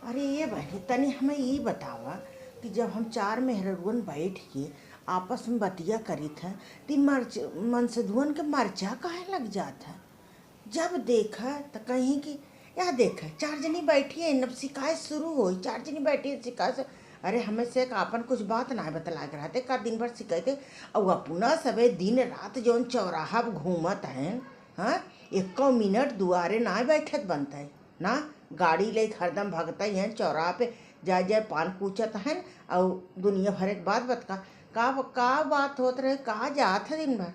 अरे ये बहनी तनी हमें ये बतावा कि जब हम चार मेहररुअन बैठ के आपस में बतिया करी था तो मर्च मनसधुअन के मर्चा काहे लग जाता। जब देखा तो कहीं कि या देखा चार जनी बैठी है नब शिकायत शुरू हो चार जनी बैठी है शिकायत। अरे हमें से एक आपन कुछ बात ना बतला के रहते का दिन भर शिकायत और अपना सबे दिन रात जौन चौराहा पे घूमत हैं। हाँ, एको मिनट दुआरे ना बैठत बनता है ना, गाड़ी ले हरदम भगता ही हैं चौराहा पे जाए जाए पान पूछत हैं और दुनिया भर एक बात बता का बात होत रहे कहा जात है दिन भर।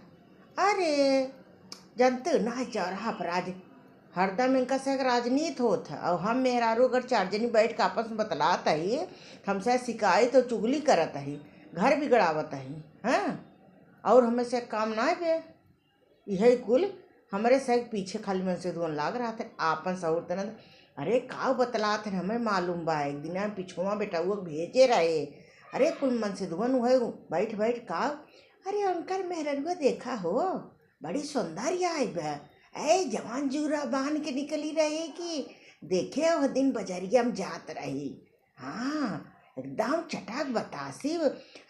अरे जनते ना चौराहा पर आज हरदम इनका से एक राजनीति होत है और हम मेहरारू अगर चार जनी बैठ के आपस में बतलात ही हमसे शिकायत और चुगली करत ही घर बिगड़ावत ही। हाँ, और हमें से काम ना पे यही कुल हमारे से पीछे खाली मन से धुन लाग रहा था आपन सहूर तन। अरे का बतलात है हमें मालूम बा एक दिन पिछुआ बेटा वो भेजे रहे। अरे कुल मन से धुन हुए बैठ बैठ का। अरे उनकर मेहररुआ देखा हो बड़ी सौंदर्य आई बा ऐ जवान जूरा बांध के निकली रहे कि देखे वह दिन बजरिया में जात रही। हाँ, एकदम चटाक बतासी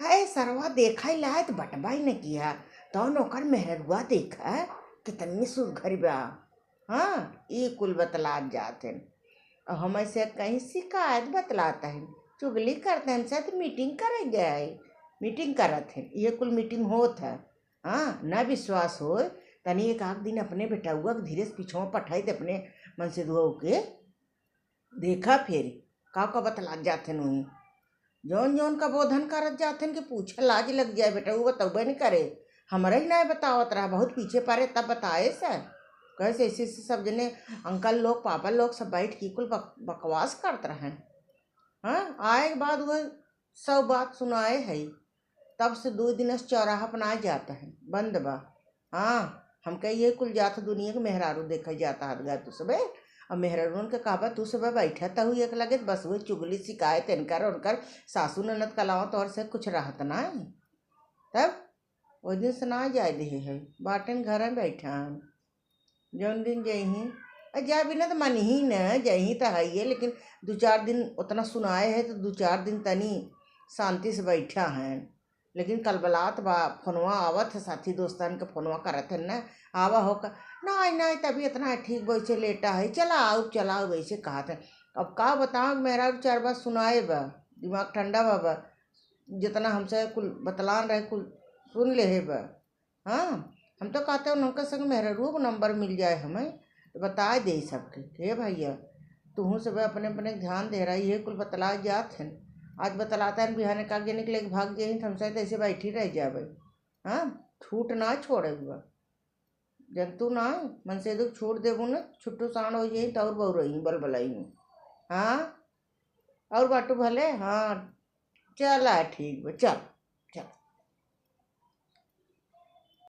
है सरवा देखा ही लायत बटवा ही न किया तो नौकर मेहररुआ देखा कितनी सुघर बा। हाँ, ये कुल बतलात जाते हैं और हमें से कहीं शिकायत बतलाता है चुगली करते हैं हमसे तो मीटिंग करे गए मीटिंग करत है ये कुल मीटिंग होत है। हाँ, न विश्वास हो तनी एक आध दिन अपने बेटा हुआ धीरे से पीछों पठाई दे अपने मन से धो के देखा फिर का बतला जाते नहीं जौन जौन का बोधन करत जाते कि पूछे लाज लग जाए बेटा वो बतौबे नहीं करे हमारा ही ना बतावत रहा बहुत पीछे पारे तब बताए सर कैसे ऐसे सब जने अंकल लोग पापा लोग सब बैठ के कुल बकवास करते रहे। हाँ, आए के बाद वह सब बात सुनाए है तब से 2 दिन से चौराहा अपनाए जाता है बंद बा। हाँ, हम कहिए कुल जात दुनिया के मेहरारू देखा जाता हद गा तू सब और मेहरारून के कहा तू सब बैठा था हुई एक लगे बस हुई चुगली शिकायत इनकर उनकर सासू ननद का अलावा तो और से कुछ रहत ना है। तब वो दिन से ना जाए दे है बाटन घर में बैठा जौन दिन जही जा बिना तो मन ही न जही तो है ये लेकिन 2-4 दिन उतना सुनाए है तो 2-4 दिन तनी शांति से बैठा हैं। लेकिन कल बलात बा फोनवा आवत है साथी दोस्तान के फोनवा करत है न आवा हो का नहीं तभी इतना ठीक वैसे लेटा है चलाओ वैसे कहा था। अब का बताओ मेरा 4 बार सुनाए बा दिमाग ठंडा बा जितना हमसे कुल बतलान रहे कुल सुन ले है बा। हाँ, हम तो कहते हैं उनके संग मेहरारू को नंबर मिल जाए हमें तो बता दे सबके हे भैया तू सब अपने अपने ध्यान दे रही है कुल बतला जात है आज बतलाता है बिहाने कागे निकले भाग गए हमसे तो ऐसे बैठी रह जाए। हाँ, छूट ना छोड़े हुआ जंतु ना मन से दुख छूट देबू न छुट्टू साण हो जाई तो और बहु रही बल बलाई हूँ। हाँ, और बाटू भले हाँ चला ठीक बा चल चल।